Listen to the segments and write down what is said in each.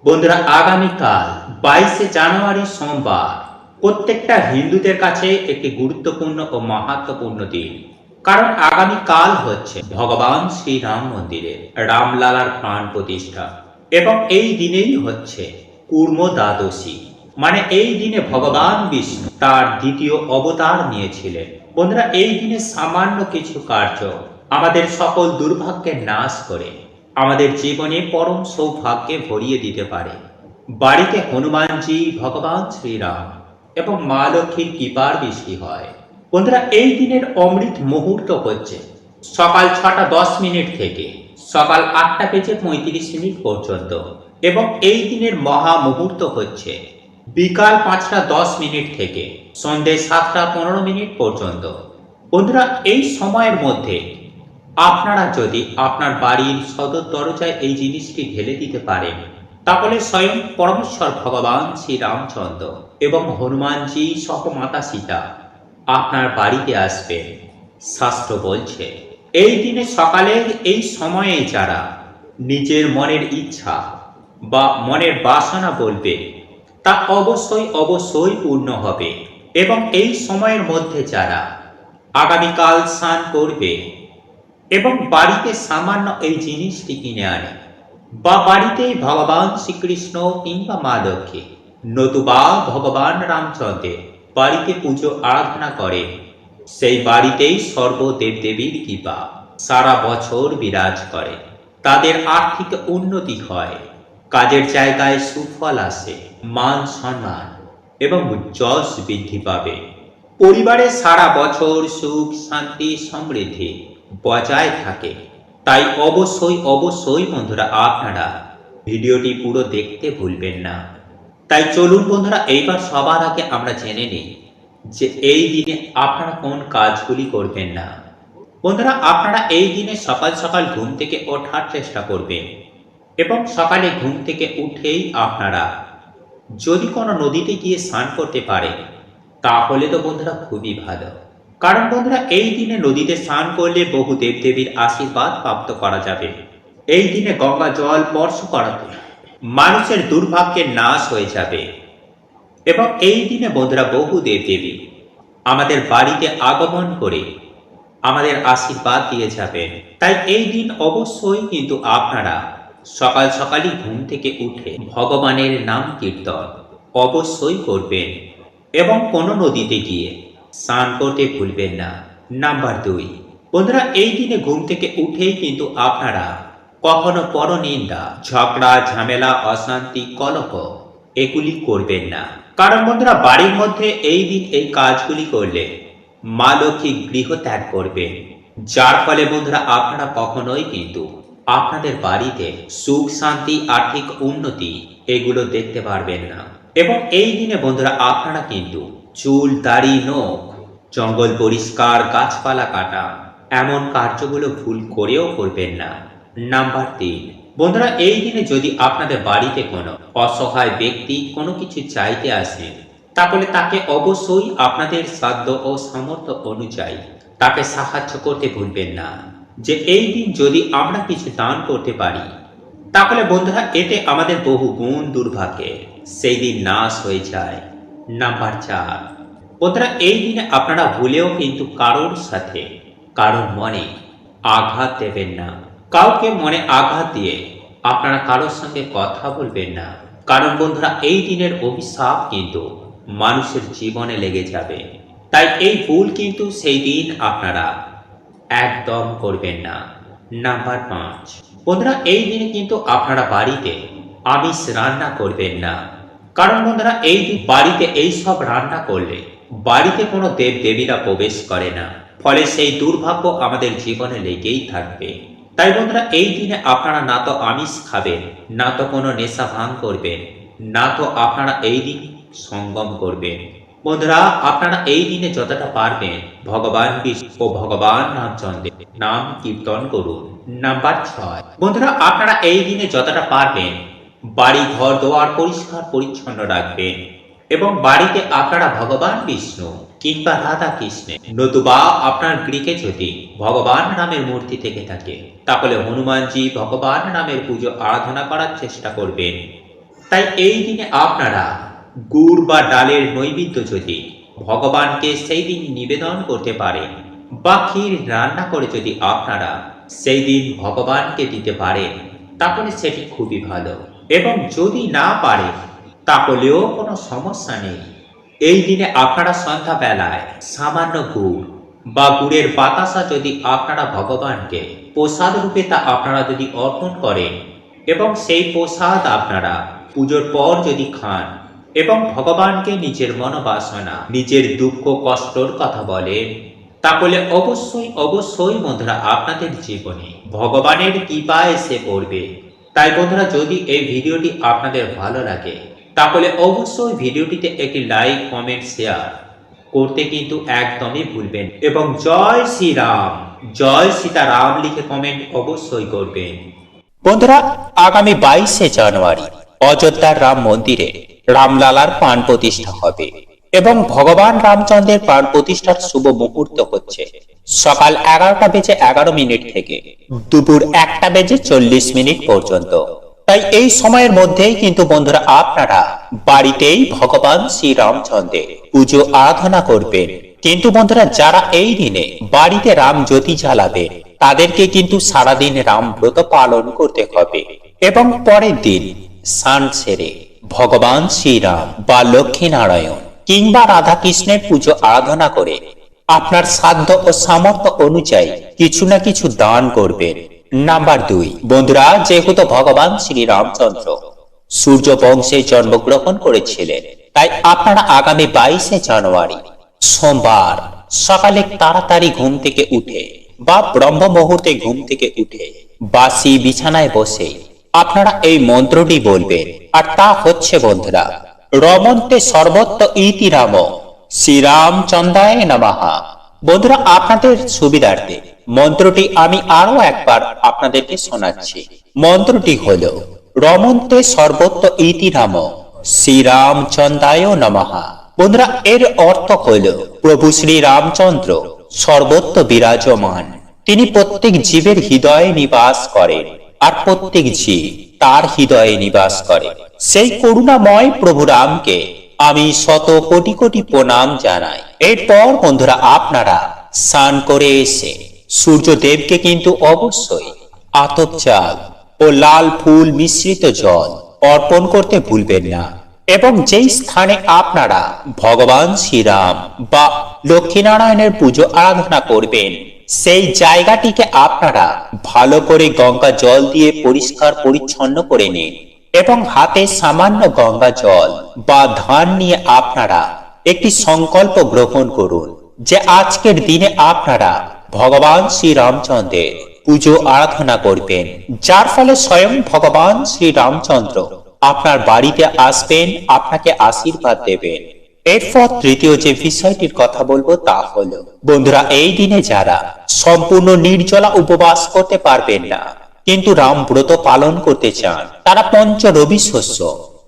বন্ধুরা, আগামীকাল 22শে জানুয়ারি সোমবার প্রত্যেকটা হিন্দুদের কাছে একটি গুরুত্বপূর্ণ ও মাহাত্ম্যপূর্ণ দিন। কারণ আগামীকাল হচ্ছে ভগবান শ্রীরাম মন্দিরে রামলালার প্রাণ প্রতিষ্ঠা এবং এই দিনেই হচ্ছে কুর্ম দ্বাদশী। মানে এই দিনে ভগবান বিষ্ণু তার দ্বিতীয় অবতার নিয়েছিলেন। বন্ধুরা, এই দিনে সামান্য কিছু কার্য আমাদের সকল দুর্ভাগ্যের নাশ করে আমাদের জীবনে পরম সৌভাগ্যে ভরিয়ে দিতে পারে। বাড়িতে হনুমানজি, ভগবান শ্রীরাম এবং মা লক্ষ্মীর কৃপার বৃষ্টি হয়। বন্ধুরা, এই দিনের অমৃত মুহূর্ত হচ্ছে সকাল 6টা 10 মিনিট থেকে সকাল 8টা বেজে 35 মিনিট পর্যন্ত এবং এই দিনের মহা মুহূর্ত হচ্ছে বিকাল 5টা 10 মিনিট থেকে সন্ধ্যে 7টা 15 মিনিট পর্যন্ত। বন্ধুরা, এই সময়ের মধ্যে আপনারা যদি আপনার বাড়ির সদর দরজায় এই জিনিসটি ঢেলে দিতে পারেন, তাহলে স্বয়ং পরমেশ্বর ভগবান শ্রীরামচন্দ্র এবং হনুমানজি সহ মাতা সীতা আপনার বাড়িতে আসবেন। শাস্ত্র বলছে এই দিনে সকালের এই সময়ে যারা নিজের মনের ইচ্ছা বা মনের বাসনা বলবে, তা অবশ্যই অবশ্যই পূর্ণ হবে। এবং এই সময়ের মধ্যে যারা আগামীকাল স্নান করবে এবং বাড়িতে সামান্য এই জিনিসটি কিনে আনে বা বাড়িতেই ভগবান শ্রীকৃষ্ণ কিংবা মা লক্ষ্মী নতুবা ভগবান রামচন্দ্রের বাড়িতে পুজো আরাধনা করে, সেই বাড়িতেই সর্বদেবদেবীর কৃপা সারা বছর বিরাজ করে। তাদের আর্থিক উন্নতি হয়, কাজের জায়গায় সুফল আসে, মান সম্মান এবং যশ বৃদ্ধি পাবে। পরিবারে সারা বছর সুখ শান্তি সমৃদ্ধি বজায় থাকে। তাই অবশ্যই অবশ্যই বন্ধুরা, আপনারা ভিডিওটি পুরো দেখতে ভুলবেন না। তাই চলুন বন্ধুরা, এইবার সবার আগে আমরা জেনে নিই যে এই দিনে আপনারা কোন কাজগুলি করবেন না। বন্ধুরা, আপনারা এই দিনে সকাল সকাল ঘুম থেকে ওঠার চেষ্টা করবেন এবং সকালে ঘুম থেকে উঠেই আপনারা যদি কোনো নদীতে গিয়ে স্নান করতে পারেন, তাহলে তো বন্ধুরা খুবই ভালো। কারণ বন্ধুরা, এই দিনে নদীতে স্নান করলে বহু দেবদেবীর আশীর্বাদ প্রাপ্ত করা যাবে। এই দিনে গঙ্গা জল স্পর্শ করাতে মানুষের দুর্ভাগ্যের নাশ হয়ে যাবে এবং এই দিনে বন্ধুরা বহু দেবদেবী আমাদের বাড়িতে আগমন করে আমাদের আশীর্বাদ দিয়ে যাবেন। তাই এই দিন অবশ্যই কিন্তু আপনারা সকাল সকালই ঘুম থেকে উঠে ভগবানের নাম কীর্তন অবশ্যই করবেন এবং কোনো নদীতে গিয়ে স্নান করতে ভুলবেন না। নাম্বার 2, বন্ধুরা, এই দিনে ঘুম থেকে উঠেই কিন্তু আপনারা কখনো পরনিন্দা, ঝগড়া ঝামেলা, অশান্তি, কলহ এগুলি করবেন না। কারণ বন্ধুরা, বাড়ির মধ্যে এই দিন এই কাজগুলি করলে মা লক্ষ্মী গৃহ ত্যাগ করবেন, যার ফলে বন্ধুরা আপনারা কখনোই কিন্তু আপনাদের বাড়িতে সুখ শান্তি আর্থিক উন্নতি এগুলো দেখতে পারবেন না। এবং এই দিনে বন্ধুরা আপনারা কিন্তু চুল দাড়ি নখ জঙ্গল পরিষ্কার গাছপালা কাটা এমন কার্যগুলো ভুল করেও করবেন না। নাম্বার 3, বন্ধুরা, এই দিনে যদি আপনাদের বাড়িতে কোনো অসহায় ব্যক্তি কোনো কিছু চাইতে আসেন, তাহলে তাকে অবশ্যই আপনাদের সাধ্য ও সামর্থ্য অনুযায়ী তাকে সাহায্য করতে ভুলবেন না। যে এই দিন যদি আমরা কিছু দান করতে পারি, তাহলে বন্ধুরা এতে আমাদের বহু গুণ দুর্ভাগ্যে সেই দিন নাশ হয়ে যায়। নাম্বার 4, বন্ধুরা, এই দিনে আপনারা ভুলেও কিন্তু কারোর সাথে কারোর মনে আঘাত দেবেন না। কাউকে মনে আঘাত দিয়ে আপনারা কারোর সঙ্গে কথা বলবেন না। কারণ বন্ধুরা, এই দিনের অভিশাপ কিন্তু মানুষের জীবনে লেগে যাবে। তাই এই ভুল কিন্তু সেই দিন আপনারা একদম করবেন না। নাম্বার 5, বন্ধুরা, এই দিনে কিন্তু আপনারা বাড়িতে আমিষ রান্না করবেন না। কারণ বন্ধুরা, এই দিন বাড়িতে এই সব রান্না করলে বাড়িতে কোনো দেব দেবীরা প্রবেশ করে না, ফলে সেই দুর্ভাগ্য আমাদের জীবনে লেগেই থাকবে। তাই বন্ধুরা, এই দিনে আপনারা না তো আমিষ খাবেন, না তো কোনো নেশা ভাঙ করবেন, না তো আপনারা এই দিন সঙ্গম করবেন। বন্ধুরা, আপনারা এই দিনে যতটা পারবেন ভগবান বিষ্ণু ও ভগবান রামচন্দ্রের নাম কীর্তন করুন। নাম্বার 6, বন্ধুরা, আপনারা এই দিনে যতটা পারবেন বাড়ি ঘর দোয়ার পরিষ্কার পরিচ্ছন্ন রাখবেন এবং বাড়িতে আপনারা ভগবান বিষ্ণু কিংবা রাধা কৃষ্ণের নতুবা আপনার গৃহে যদি ভগবান রামের মূর্তি থেকে থাকে, তাহলে হনুমানজি ভগবান রামের পুজো আরাধনা করার চেষ্টা করবেন। তাই এই দিনে আপনারা গুড় বা ডালের নৈবেদ্য যদি ভগবানকে সেই দিন নিবেদন করতে পারেন বা ক্ষীর রান্না করে যদি আপনারা সেই দিন ভগবানকে দিতে পারেন, তাহলে সেটি খুবই ভালো। এবং যদি না পারেন তাহলেও কোনো সমস্যা নেই। এই দিনে আপনারা সন্ধ্যাবেলায় সামান্য গুড় বা গুড়ের বাতাসা যদি আপনারা ভগবানকে প্রসাদ রূপে তা আপনারা যদি অর্পণ করেন এবং সেই প্রসাদ আপনারা পুজোর পর যদি খান এবং ভগবানকে নিজের মনোবাসনা, নিজের দুঃখ কষ্টর কথা বলেন, তাহলে অবশ্যই অবশ্যই বন্ধুরা আপনাদের জীবনে ভগবানের কৃপা এসে পড়বে। তাই বন্ধুরা, যদি এই ভিডিওটি আপনাদের ভালো লাগে তাহলে অবশ্যই ভিডিওটিতে একটি লাইক, কমেন্ট, শেয়ার করতে কিন্তু একদমই ভুলবেন এবং জয় শ্রীরাম, জয় সীতারাম লিখে কমেন্ট অবশ্যই করবেন। বন্ধুরা, আগামী 22শে জানুয়ারি অযোধ্যার রাম মন্দিরে রামলালার প্রাণ প্রতিষ্ঠা হবে এবং ভগবান রামচন্দ্রের প্রাণ প্রতিষ্ঠার শুভ মুহূর্ত হচ্ছে সকাল 11:11 থেকে দুপুর 1:40 পর্যন্ত। তাই এই সময়ের মধ্যেই কিন্তু বন্ধুরা আপনারা বাড়িতেই ভগবান শ্রী রামচন্দ্রের পুজো আরাধনা করবেন। কিন্তু বন্ধুরা, যারা এই দিনে বাড়িতে রাম জ্যোতি জ্বালাবে তাদেরকে কিন্তু সারাদিন রাম ব্রত পালন করতে হবে এবং পরের দিন স্নান সেরে ভগবান শ্রীরাম বা লক্ষ্মী নারায়ণ কিংবা রাধা কৃষ্ণের পুজো আরাধনা করে আপনার সাধ্য ও সামর্থ্য অনুযায়ী কিছু না কিছু দান করবেন। নাম্বার 2, বন্ধুরা, যেহেতু ভগবান শ্রী রামচন্দ্র সূর্য বংশে জন্মগ্রহণ করেছিলেন, তাই আপনারা আগামী 22শে জানুয়ারি সোমবার সকালে তাড়াতাড়ি ঘুম থেকে উঠে বা ব্রহ্ম মুহূর্তে ঘুম থেকে উঠে বাসি বিছানায় বসে আপনারা এই মন্ত্রটি বলবেন, আর তা হচ্ছে বন্ধুরা, রমন্তে সর্বত্র ইতি রাম শ্রীরামচন্দ্রায় নমঃ। বন্ধুরা, আপনাদের সুবিধার্থে মন্ত্রটি আমি আরো একবার আপনাদেরকে শোনাচ্ছি। মন্ত্রটি হলো রমন্তে সর্বত্র ইতি রাম শ্রীরামচন্দ্রায় নমঃ। বন্ধুরা, এর অর্থ হলো প্রভু শ্রী রামচন্দ্র সর্বত্র বিরাজমান, তিনি প্রত্যেক জীবের হৃদয়ে নিবাস করেন আর প্রত্যেক জীব তার হৃদয়ে নিবাস করে। সেই করুণাময় প্রভু রামকে আমি শত কোটি কোটি প্রণাম জানাই। এরপর বন্ধুরা আপনারা স্নান করে এসে সূর্যদেবকে কিন্তু অবশ্যই আতপ চাল ও লাল ফুল মিশ্রিত জল অর্পণ করতে ভুলবেন না এবং যেই স্থানে আপনারা ভগবান শ্রীরাম বা লক্ষ্মীনারায়ণের পুজো আরাধনা করবেন সেই জায়গাটিকে আপনারা ভালো করে গঙ্গা জল দিয়ে পরিষ্কার পরিচ্ছন্ন করে নিন এবং হাতে সামান্য গঙ্গা জল বা ধান নিয়ে আপনারা একটি সংকল্প গ্রহণ করুন যে আজকের দিনে আপনারা ভগবান শ্রী রামচন্দ্রের পুজো আরাধনা করবেন, যার ফলে স্বয়ং ভগবান শ্রী রামচন্দ্র আপনার বাড়িতে আসবেন, আপনাকে আশীর্বাদ দেবেন। এরপর তৃতীয় যে বিষয়টির কথা বলবো তা হলো বন্ধুরা, এই দিনে যারা সম্পূর্ণ নির্জলা উপবাস করতে পারবেন না কিন্তু রাম ব্রত পালন করতে চান, তারা পঞ্চ রবি শস্য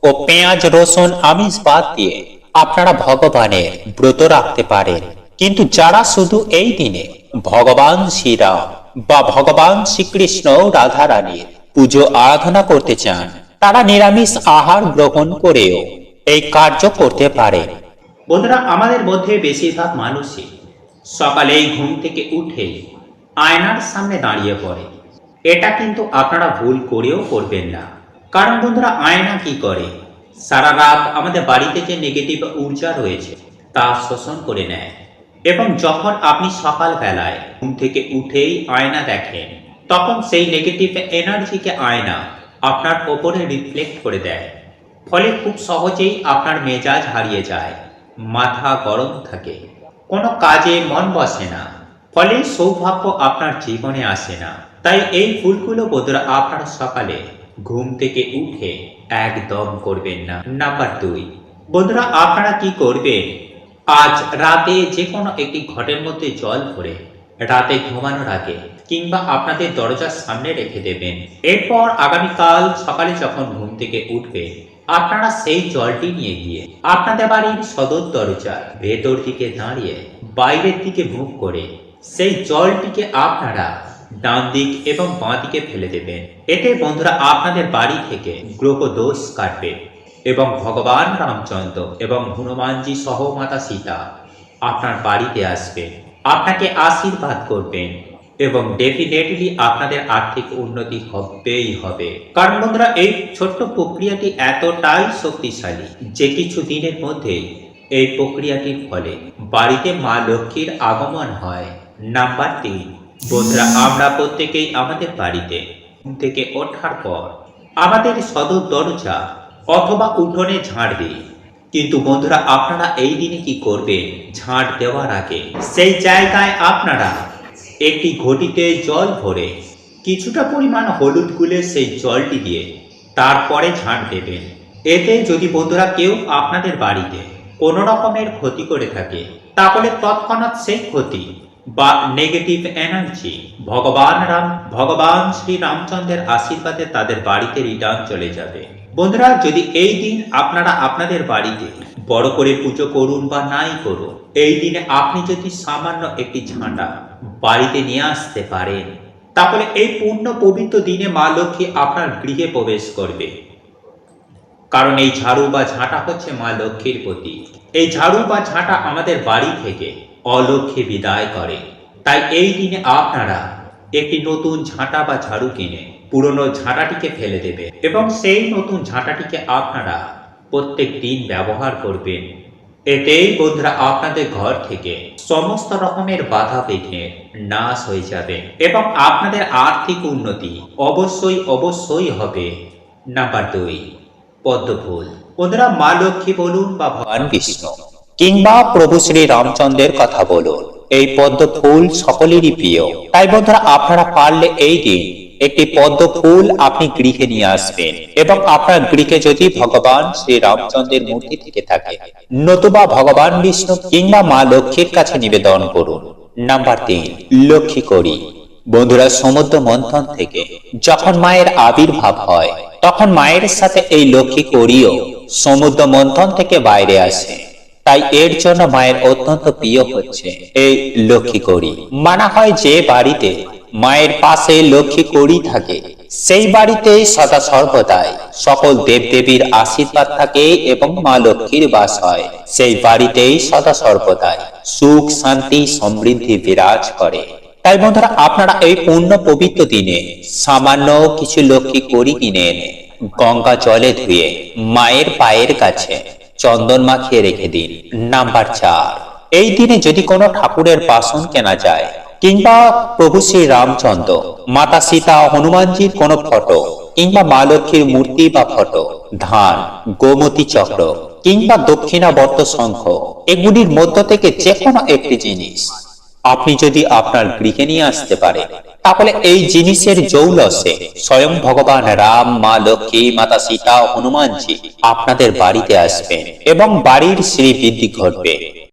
ও পেঁয়াজ রসুন আমিষ বাদ দিয়ে আপনারা ভগবানের ব্রত রাখতে পারেন। কিন্তু যারা শুধু এই দিনে ভগবান শ্রীরাম বা ভগবান শ্রীকৃষ্ণ রাধা রানীর পুজো আরাধনা করতে চান, তারা নিরামিষ আহার গ্রহণ করেও এই কার্য করতে পারেন। বন্ধুরা, আমাদের মধ্যে বেশিরভাগ মানুষই সকালেই ঘুম থেকে উঠে আয়নার সামনে দাঁড়িয়ে পড়ে। এটা কিন্তু আপনারা ভুল করেও করবেন না, কারণ বন্ধুরা আয়না কি করে, সারা রাত আমাদের বাড়িতে যে নেগেটিভ ঊর্জা রয়েছে তা শোষণ করে নেয় এবং যখন আপনি সকালবেলায় ঘুম থেকে উঠেই আয়না দেখেন তখন সেই নেগেটিভ এনার্জিকে আয়না আপনার ওপরে রিফ্লেক্ট করে দেয়, ফলে খুব সহজেই আপনার মেজাজ হারিয়ে যায়, মাথা গরম থাকে, কোনো কাজে মন বসে না, ফলে সৌভাগ্য আপনার জীবনে আসে না। তাই এই ভুলগুলো বন্ধুরা আপনারা সকালে ঘুম থেকে উঠে একদম করবেন না। নাম্বার 2, বন্ধুরা আপনারা কি করবেন, আজ রাতে যে কোনো একটি ঘটের মধ্যে জল ভরে রাতে ঘুমানোর আগে কিংবা আপনাদের দরজার সামনে রেখে দেবেন। এরপর আগামীকাল সকালে যখন ঘুম থেকে উঠবে আপনারা সেই জলটি নিয়ে গিয়ে আপনাদের বাড়ির সদর দরজার ভেতর দিকে দাঁড়িয়ে বাইরের দিকে মুখ করে সেই জলটিকে আপনারা ডান দিক এবং বাঁ দিকে ফেলে দেবেন। এতে বন্ধুরা আপনাদের বাড়ি থেকে গ্রহ দোষ কাটবে এবং ভগবান রামচন্দ্র এবং হনুমানজি সহ মাতা সীতা আপনার বাড়িতে আসবেন, আপনাকে আশীর্বাদ করবেন এবং ডেফিনেটলি আপনাদের আর্থিক উন্নতি হবেই হবে। কারণ বন্ধুরা, এই ছোট্ট প্রক্রিয়াটি এতটাই শক্তিশালী যে কিছু দিনের মধ্যেই এই প্রক্রিয়াটির ফলে বাড়িতে মা লক্ষ্মীর আগমন হয়। নাম্বার 3, বন্ধুরা, আমরা প্রত্যেকেই আমাদের বাড়িতে ঘুম থেকে ওঠার পর আমাদের সদর দরজা অথবা উঠোনে ঝাড় দিই। কিন্তু বন্ধুরা, আপনারা এই দিনে কি করবেন? ঝাড় দেওয়ার আগে সেই জায়গায় আপনারা একটি ঘটিতে জল ভরে কিছুটা পরিমাণ হলুদ গুলে সেই জলটি দিয়ে তারপরে ঝাড় দেবেন। এতে যদি বন্ধুরা কেউ আপনাদের বাড়িতে কোনো রকমের ক্ষতি করে থাকে, তাহলে তৎক্ষণাৎ সেই ক্ষতি বা নেগেটিভ এনার্জি ভগবান শ্রী রামচন্দ্রের আশীর্বাদে তাদের বাড়িতে রিটার্ন চলে যাবে। বন্ধুরা, যদি এই দিন আপনারা আপনাদের বাড়িতে বড় করে পুজো করুন বা নাই করুন, এই দিনে আপনি যদি সামান্য একটি ঝাঁটা বাড়িতে নিয়ে আসতে পারেন, তাহলে এই পূর্ণ পবিত্র দিনে মা লক্ষ্মী আপনার গৃহে প্রবেশ করবে। কারণ এই ঝাড়ু বা ঝাঁটা হচ্ছে মা লক্ষ্মীর প্রতীক। এই ঝাড়ু বা ঝাঁটা আমাদের বাড়ি থেকে অলক্ষ্মী বিদায় করে। তাই এই দিনে আপনারা একটি নতুন ঝাঁটা বা ঝাড়ু কিনে পুরনো ঝাঁটাটিকে ফেলে দেবে এবং সেই নতুন ঝাঁটাটিকে আপনারা প্রত্যেক দিন ব্যবহার করবেন। এতেই বন্ধুরা আপনাদের ঘর থেকে সমস্ত রকমের বাধা বিঘ্নের নাশ হয়ে যাবে এবং আপনাদের আর্থিক উন্নতি অবশ্যই হবে। নাম্বার 2, পদ্ম ফুল। বন্ধুরা, মা লক্ষ্মী বলুন বা ভগবান বিষ্ণু কিংবা প্রভু শ্রী রামচন্দ্রের কথা বলুন, এই পদ্ম ফুল সকলেরই প্রিয়। তাই বন্ধুরা, আপনারা পারলে এই দিন একটি পদ্ম ফুল আপনি গৃহে নিয়ে আসবেন এবং আপনার গৃহে যদি ভগবান শ্রী রামচন্দ্রের মূর্তি থেকে থাকে, নতুবা ভগবান বিষ্ণু কিংবা মা লক্ষ্মীর কাছে নিবেদন করুন। নাম্বার 3, লক্ষ্মী কড়ি। বন্ধুরা, সমুদ্র মন্থন থেকে যখন মায়ের আবির্ভাব হয়, তখন মায়ের সাথে এই লক্ষ্মী কড়িও সমুদ্র মন্থন থেকে বাইরে আসে। তাই এর জন্য মায়ের অত্যন্ত প্রিয় হচ্ছে এই লক্ষ্মী কড়ি। মানা হয় যে বাড়িতে মায়ের পাশে লক্ষ্মী কড়ি থাকে, সেই বাড়িতে সদা সর্বদাই সকল দেবদেবীর আশীর্বাদ থাকে এবং মা লক্ষ্মীর বাস হয়। সেই বাড়িতেই সদা সর্বদাই সুখ, শান্তি, সমৃদ্ধি বিরাজ করে। তাই বন্ধুরা, আপনারা এই পূর্ণ পবিত্র দিনে সামান্য কিছু লক্ষ্মী কড়ি কিনে এনে গঙ্গা জলে ধুয়ে মায়ের পায়ের কাছে চন্দন মাখিয়ে রেখে দিন। নাম্বার 4, এই দিনে যদি কোনো ঠাকুরের বাসন কেনা যায় কিংবা প্রভু শ্রী রামচন্দ্র, মাতা সীতা, হনুমানজির কোনো ফটো কিংবা মা লক্ষ্মীর মূর্তি বা ফটো, ধান, গোমতী চক্র কিংবা দক্ষিণাবর্ত শঙ্খ, এগুলির মধ্য থেকে যে কোনো একটি জিনিস আপনি যদি আপনার গৃহে নিয়ে আসতে পারেন, তাহলে এই জিনিসের জৌলসে স্বয়ং ভগবান রাম, মা লক্ষ্মী, মাতা সীতা, হনুমানজি আপনাদের বাড়িতে আসবেন এবং বাড়ির শ্রীবৃদ্ধি ঘটবে।